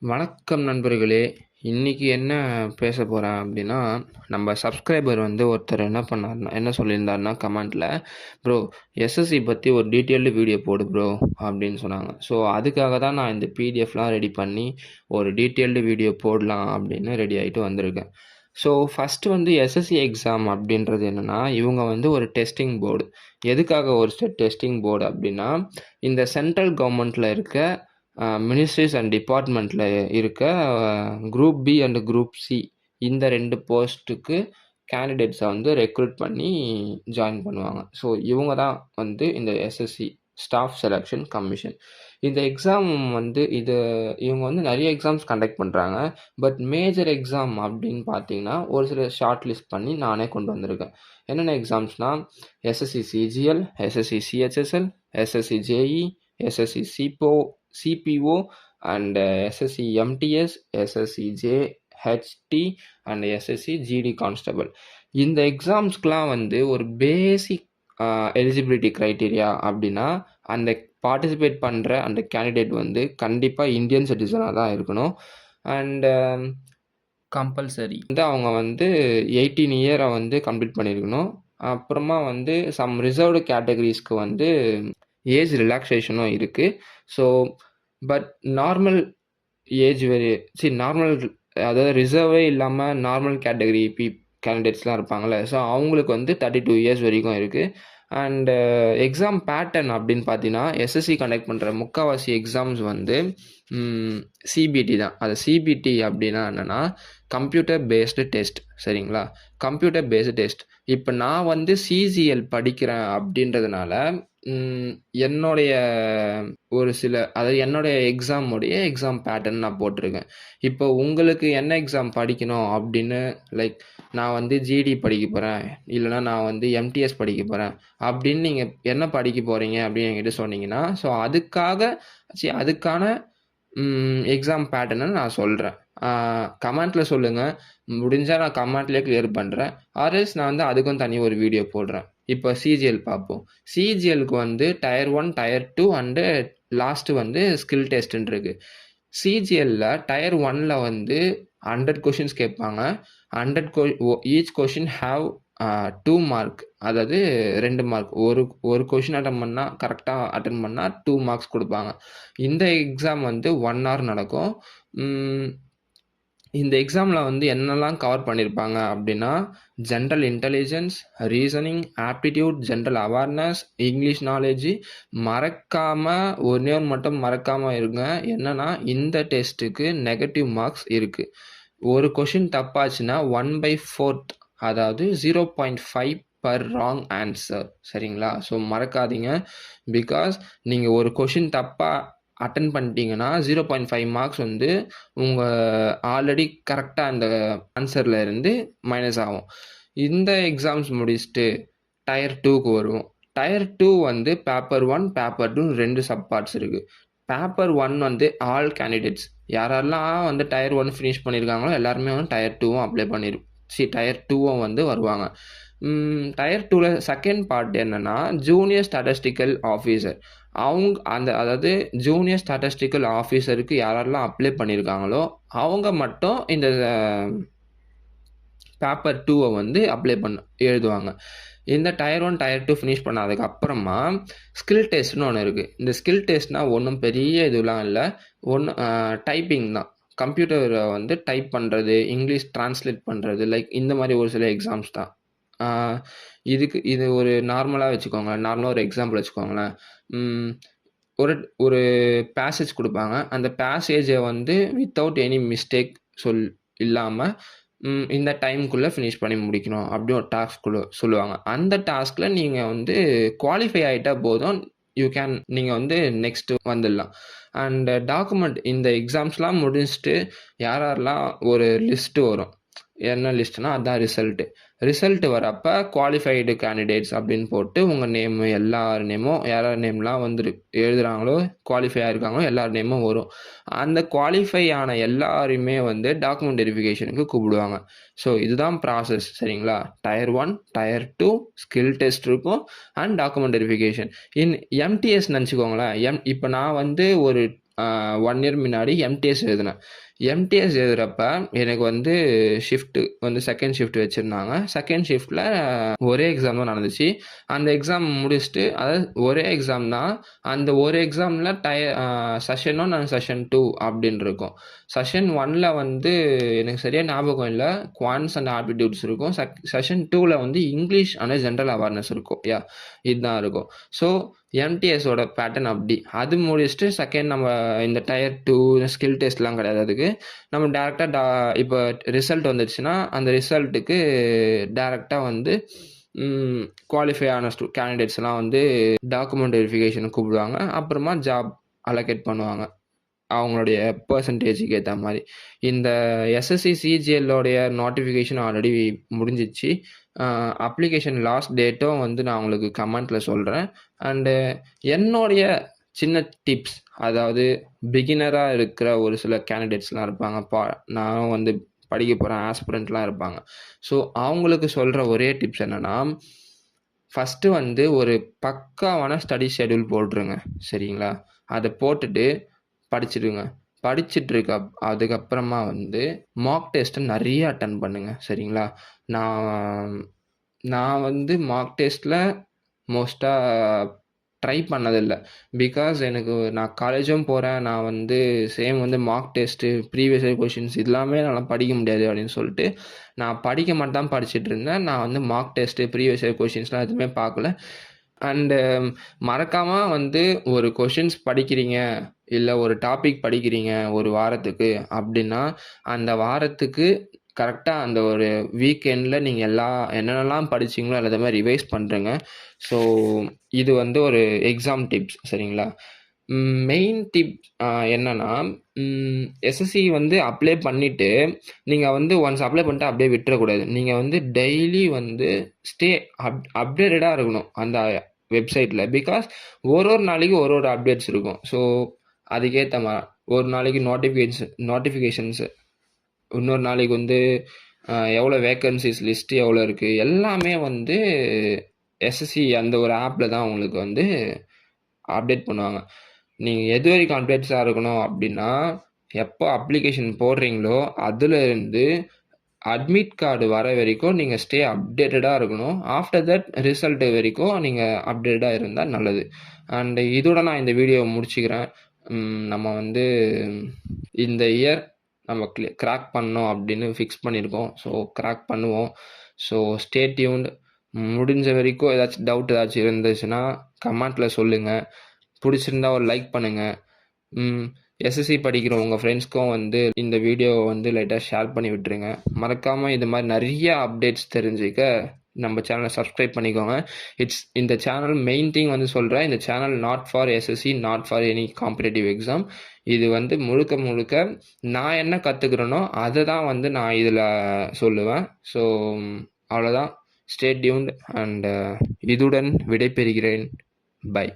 வணக்கம் நண்பர்களே! இன்னைக்கு என்ன பேசப் போறேன் அப்டின்னா, நம்ம சப்ஸ்கிரைபர் வந்து ஒருத்தர் என்ன சொல்லியிருந்தாருன்னா கமெண்ட்ல, "ப்ரோ எஸ்எஸ்சி பத்தி ஒரு டீட்டெயில்டு வீடியோ போடு ப்ரோ" அப்டின்னு சொன்னாங்க. ஸோ அதுக்காக தான் நான் இந்த பிடிஎஃப்லாம் ரெடி பண்ணி, ஒரு டீட்டெயில்டு வீடியோ போடலாம் அப்டின்னு ரெடி ஆயிட்டு வந்திருக்கேன். ஸோ ஃபர்ஸ்ட்டு வந்து எஸ்எஸ்சி எக்ஸாம் அப்டின்றது என்னன்னா, இவங்க வந்து ஒரு டெஸ்டிங் போர்டு. எதுக்காக ஒரு டெஸ்டிங் போர்டு அப்டின்னா, இந்த சென்ட்ரல் கவர்மெண்ட்ல இருக்க மினிஸ்ட்ரீஸ் அண்ட் டிபார்ட்மெண்ட்டில் இருக்க group B and group C இந்த 2 போஸ்ட்டுக்கு கேண்டிடேட்ஸை வந்து ரெக்ரூட் பண்ணி ஜாயின் பண்ணுவாங்க. ஸோ இவங்க தான் வந்து இந்த எஸ்எஸ்சி ஸ்டாஃப் செலெக்ஷன் கமிஷன். இந்த எக்ஸாம் வந்து இவங்க வந்து நிறைய எக்ஸாம்ஸ் கண்டக்ட் பண்ணுறாங்க. பட் மேஜர் எக்ஸாம் அப்படின்னு பார்த்தீங்கன்னா ஒரு சில ஷார்ட் லிஸ்ட் பண்ணி நானே கொண்டு வந்திருக்கேன். என்னென்ன எக்ஸாம்ஸ்னால் SSC CGL, SSC CHSL, SSC JE, SSC CPO and SSC MTS, SSC JHT and SSC GD constable. இந்த எக்ஸாம்ஸ்க்குலாம் வந்து ஒரு பேசிக் எலிஜிபிலிட்டி க்ரைட்டீரியா அப்படின்னா, அந்த பார்ட்டிசிபேட் பண்ணுற அந்த கேண்டிடேட் வந்து கண்டிப்பாக இந்தியன் சிட்டிசனாக தான் இருக்கணும். அண்ட் கம்பல்சரி வந்து அவங்க வந்து 18 இயரை வந்து கம்ப்ளீட் பண்ணியிருக்கணும். அப்புறமா வந்து சம் ரிசர்வ்டு கேட்டகரிஸ்க்கு வந்து ஏஜ் ரிலாக்ஸேஷனும் இருக்குது. So but normal age normal அதாவது ரிசர்வே இல்லாமல் நார்மல் கேட்டகரி கேண்டிடேட்ஸ்லாம் இருப்பாங்கள்ல. ஸோ அவங்களுக்கு வந்து 32 இயர்ஸ் வரைக்கும் இருக்குது. அண்டு எக்ஸாம் பேட்டர்ன் அப்படின்னு பார்த்தீங்கன்னா, எஸ்எஸ்சி கண்டக்ட் பண்ணுற முக்கால்வாசி எக்ஸாம்ஸ் வந்து சிபிடி தான். அது சிபிடி அப்படின்னா என்னென்னா கம்ப்யூட்டர் பேஸ்டு டெஸ்ட். சரிங்களா? Computer based test. இப்போ நான் வந்து சிஜிஎல் படிக்கிறேன் அப்படின்றதுனால என்னுடைய என்னுடைய எக்ஸாம் பேட்டர்ன் நான் போட்டிருக்கேன். இப்போ உங்களுக்கு என்ன எக்ஸாம் படிக்கணும் அப்படின்னு நான் வந்து ஜிடி படிக்க போகிறேன், இல்லைனா நான் வந்து எம்டிஎஸ் படிக்க போகிறேன் அப்படின்னு நீங்கள் என்ன படிக்க போகிறீங்க அப்படின்னு என்கிட்ட சொன்னீங்கன்னா, ஸோ அதுக்கான எக்ஸாம் பேட்டர்னை நான் சொல்கிறேன். கமெண்ட்டில் சொல்லுங்கள். முடிஞ்சால் நான் கமெண்ட்லேயே கிளியர் பண்ணுறேன். ஆர்எல்ஸ் நான் வந்து அதுக்கும் தனி ஒரு வீடியோ போடுறேன். இப்போ சிஜிஎல் பார்ப்போம். சிஜிஎலுக்கு வந்து டயர் 1, டயர் 2 அண்டு லாஸ்ட்டு வந்து ஸ்கில் டெஸ்ட்டுன்னு இருக்குது. சிஜிஎல்ல டயர் 1ல வந்து 100 கொஷின்ஸ் கேட்பாங்க. 100 ஈச் கொஷின் ஹேவ் 2 மார்க். அதாவது 2 மார்க். ஒரு கொஷின் கரெக்டாக அட்டன் பண்ணால் 2 மார்க்ஸ் கொடுப்பாங்க. இந்த எக்ஸாம் வந்து 1 hour நடக்கும். இந்த எக்ஸாமில் வந்து என்னெல்லாம் கவர் பண்ணியிருப்பாங்க அப்படின்னா, general intelligence, reasoning, aptitude, general awareness, English knowledge. ஒன்று மட்டும் மறக்காமல் இருங்க. என்னென்னா இந்த டெஸ்ட்டுக்கு நெகட்டிவ் மார்க்ஸ் இருக்குது. ஒரு கொஷின் தப்பாச்சுன்னா 1/4, அதாவது 0.5 பர் ராங் ஆன்சர். சரிங்களா? ஸோ மறக்காதீங்க. பிகாஸ் நீங்கள் ஒரு கொஷின் தப்பாக அட்டன் பண்ணிட்டீங்கன்னா 0.5 மார்க்ஸ் வந்து உங்கள் ஆல்ரெடி கரெக்டாக அந்த ஆன்சரில் இருந்து மைனஸ் ஆகும். இந்த எக்ஸாம்ஸ் முடிச்சுட்டு டயர் 2க்கு வருவோம். டயர் 2 வந்து பேப்பர் 1, பேப்பர் 2 2 சப் பார்ட்ஸ் இருக்குது. பேப்பர் 1 வந்து ஆல் கேண்டிடேட்ஸ் யாரெல்லாம் வந்து டயர் 1 ஃபினிஷ் பண்ணியிருக்காங்களோ எல்லாருமே வந்து டயர் 2வும் டயர் 2வும் வந்து வருவாங்க. டயர் 2ல் செகண்ட் பார்ட் என்னென்னா ஜூனியர் ஸ்டாட்டிஸ்டிக்கல் ஆஃபீஸர். அதாவது ஜூனியர் ஸ்டாட்டிஸ்டிக்கல் ஆஃபீஸருக்கு யாரெல்லாம் அப்ளை பண்ணியிருக்காங்களோ அவங்க மட்டும் இந்த பேப்பர் 2வை வந்து எழுதுவாங்க. இந்த டயர் 1, டயர் 2 ஃபினிஷ் பண்ணதுக்கு அப்புறமா ஸ்கில் டெஸ்ட்னு ஒன்று இருக்குது. இந்த ஸ்கில் டெஸ்ட்னால் ஒன்றும் பெரிய இதுலாம் இல்லை. டைப்பிங் தான். கம்ப்யூட்டரை வந்து டைப் பண்ணுறது, இங்கிலீஷ் ட்ரான்ஸ்லேட் பண்ணுறது, இந்த மாதிரி ஒரு சில எக்ஸாம்ஸ் தான். இது ஒரு நார்மலாக வச்சுக்கோங்களேன். நார்மலாக ஒரு எக்ஸாம்பிள் வச்சுக்கோங்களேன். ஒரு பேசேஜ் கொடுப்பாங்க. அந்த பேசேஜை வந்து வித்தவுட் எனி மிஸ்டேக் இல்லாமல் இந்த டைமுக்குள்ளே ஃபினிஷ் பண்ணி முடிக்கணும் அப்படின்னு ஒரு டாஸ்க் சொல்லுவாங்க. அந்த டாஸ்கில் நீங்கள் வந்து குவாலிஃபை ஆகிட்டால் போதும், நீங்கள் வந்து நெக்ஸ்ட்டு வந்துடலாம். அண்டு டாக்குமெண்ட் இந்த எக்ஸாம்ஸ்லாம் முடிச்சுட்டு யாரெல்லாம் ஒரு லிஸ்ட்டு வரும். என்ன லிஸ்ட்டுனா அதுதான் ரிசல்ட்டு வரப்போ குவாலிஃபைடு கேண்டிடேட்ஸ் அப்படின்னு போட்டு உங்கள் நேமு யார் நேம்லாம் வந்து எழுதுகிறாங்களோ, குவாலிஃபை ஆகிருக்காங்களோ எல்லார் நேமும் வரும். அந்த குவாலிஃபை ஆன எல்லாருமே வந்து டாக்குமெண்ட் வெரிஃபிகேஷனுக்கு கூப்பிடுவாங்க. ஸோ இதுதான் ப்ராசஸ். சரிங்களா? டயர் 1, டயர் 2 ஸ்கில் டெஸ்ட் இருக்கும் அண்ட் டாக்குமெண்ட் வெரிஃபிகேஷன். எம்டிஎஸ் நினச்சிக்கோங்களேன். இப்போ நான் வந்து ஒரு 1 இயர் முன்னாடி எம்டிஎஸ் எழுதினேன். எம்டிஎஸ் எழுதுறப்ப எனக்கு வந்து ஷிஃப்ட்டு வந்து செகண்ட் ஷிஃப்ட் வச்சுருந்தாங்க. செகண்ட் ஷிஃப்ட்டில் ஒரே எக்ஸாம் தான் நடந்துச்சு. அந்த எக்ஸாம் முடிச்சுட்டு அதாவது ஒரே எக்ஸாம் தான். அந்த ஒரு எக்ஸாமில் செஷன் 1 அண்ட் செஷன் 2 அப்படின்னு இருக்கும். செஷன் 1ல் வந்து எனக்கு சரியாக ஞாபகம் இல்லை, குவான்ஸ் அண்ட் ஆப்டிடியூட்ஸ் இருக்கும். செஷன் 2ல் வந்து இங்கிலீஷ் அண்ட் ஜென்ரல் அவேர்னஸ் இருக்கும். இதுதான் இருக்கும். ஸோ எம்டிஎஸோட பேட்டர்ன் அப்படி. அது முடிச்சுட்டு செகண்ட் நம்ம இந்த டயர் 2 ஸ்கில் டெஸ்ட்லாம் கிடையாது. அதுக்கு நம்ம டேரெக்டாக இப்போ ரிசல்ட் வந்துடுச்சுன்னா அந்த ரிசல்ட்டுக்கு டேரெக்டாக வந்து குவாலிஃபை ஆன கேண்டிடேட்ஸ்லாம் வந்து டாக்குமெண்ட் வெரிஃபிகேஷன் கூப்பிடுவாங்க. அப்புறமா ஜாப் அலோகேட் பண்ணுவாங்க அவங்களுடைய பர்சன்டேஜுக்கு ஏற்ற மாதிரி. இந்த எஸ்எஸ்சி சிஜிஎல்லோடைய நோட்டிஃபிகேஷன் ஆல்ரெடி முடிஞ்சிச்சு. அப்ளிகேஷன் லாஸ்ட் டேட்டும் வந்து நான் உங்களுக்கு கமெண்ட்டில் சொல்கிறேன். அண்டு என்னுடைய சின்ன டிப்ஸ், அதாவது பிகினராக இருக்கிற ஒரு சில கேண்டிடேட்ஸ்லாம் இருப்பாங்க, நான் வந்து படிக்க போகிறேன் ஆஸ்பிரண்ட்லாம் இருப்பாங்க. ஸோ அவங்களுக்கு சொல்கிற ஒரே டிப்ஸ் என்னென்னா, ஃபஸ்ட்டு வந்து ஒரு பக்காவான ஸ்டடி ஷெடியூல் போட்டுருங்க. சரிங்களா? அதை போட்டுட்டு படிச்சுடுங்க. படிச்சுட்டு அதுக்கப்புறமா வந்து மாக் டெஸ்ட்டை நிறைய அட்டன் பண்ணுங்கள். சரிங்களா? நான் வந்து மாக் டெஸ்ட்டில் மோஸ்ட்டாக ட்ரை பண்ணதில்லை. பிகாஸ் நான் காலேஜும் போகிறேன். நான் வந்து சேம் வந்து mock test, previous year questions இதெல்லாமே என்னால் படிக்க முடியாது அப்படின்னு சொல்லிட்டு நான் படிக்க மட்டும் தான் படிச்சுட்டு இருந்தேன். நான் வந்து மாக் டெஸ்ட்டு, ப்ரீவியஸ் இயர் கொஷின்ஸ்லாம் எதுவுமே பார்க்கல. அண்டு மறக்காமல் வந்து ஒரு கொஷின்ஸ் படிக்கிறீங்க, இல்லை ஒரு டாபிக் படிக்கிறீங்க ஒரு வாரத்துக்கு அப்படின்னா, அந்த வாரத்துக்கு கரெக்டாக அந்த ஒரு வீக்கெண்டில் நீங்கள் என்னென்னலாம் படிச்சிங்களோ எல்லாத்தையுமே ரிவைஸ் பண்ணுறேங்க. ஸோ இது வந்து ஒரு எக்ஸாம் டிப்ஸ். சரிங்களா? மெயின் டிப் என்னென்னா, எஸ்எஸ்சி வந்து அப்ளை பண்ணிவிட்டு நீங்கள் வந்து ஒன்ஸ் அப்ளை பண்ணிட்டு அப்படியே விட்டுறக்கூடாது. நீங்கள் வந்து டெய்லி வந்து அப்டேட்டடாக இருக்கணும் அந்த வெப்சைட்டில். பிகாஸ் ஒரு நாளைக்கு ஒரு அப்டேட்ஸ் இருக்கும். ஸோ அதுக்கேற்ற மாதிரி ஒரு நாளைக்கு நோட்டிஃபிகேஷன்ஸு, இன்னொரு நாளைக்கு வந்து எவ்வளோ வேக்கன்சிஸ் லிஸ்ட்டு எவ்வளோ இருக்குது, எல்லாமே வந்து எஸ்எஸ்சி அந்த ஒரு ஆப்பில் தான் உங்களுக்கு வந்து அப்டேட் பண்ணுவாங்க. நீங்கள் எது வரைக்கும் அப்டேட்ஸாக இருக்கணும் அப்படின்னா, எப்போ அப்ளிகேஷன் போடுறீங்களோ அதுலேருந்து அட்மிட் கார்டு வர வரைக்கும் நீங்கள் ஸ்டே அப்டேட்டடாக இருக்கணும். ஆஃப்டர் தட் ரிசல்ட்டு வரைக்கும் நீங்கள் அப்டேட்டடாக இருந்தால் நல்லது. அண்டு இதோட நான் இந்த வீடியோவை முடிச்சுக்கிறேன். நம்ம வந்து இந்த இயர் நம்ம கிராக் பண்ணோம் அப்படின்னு ஃபிக்ஸ் பண்ணியிருக்கோம். ஸோ கிராக் பண்ணுவோம். So stay tuned. முடிஞ்ச வரைக்கும் ஏதாச்சும் டவுட் ஏதாச்சும் இருந்துச்சுன்னா கமெண்ட்டில் சொல்லுங்கள். பிடிச்சிருந்தா ஒரு லைக் பண்ணுங்கள். எஸ்எஸ்சி படிக்கிற உங்கள் ஃப்ரெண்ட்ஸ்க்கும் வந்து இந்த வீடியோவை வந்து லைட்டாக ஷேர் பண்ணி விட்டுருங்க. மறக்காமல் இது மாதிரி நிறைய அப்டேட்ஸ் தெரிஞ்சுக்க நம்ம சேனலை சப்ஸ்கிரைப் பண்ணிக்கோங்க. இந்த சேனல் மெயின் திங் வந்து சொல்கிறேன், இந்த channel not for SSC, not for any competitive exam. இது வந்து முழுக்க நான் என்ன கற்றுக்குறேனோ அதை தான் வந்து நான் இதில் சொல்லுவேன். ஸோ அவ்வளோதான். ஸ்டே டியூன்ட் அண்ட் இதுடன் விடைபெறுகிறேன். பை.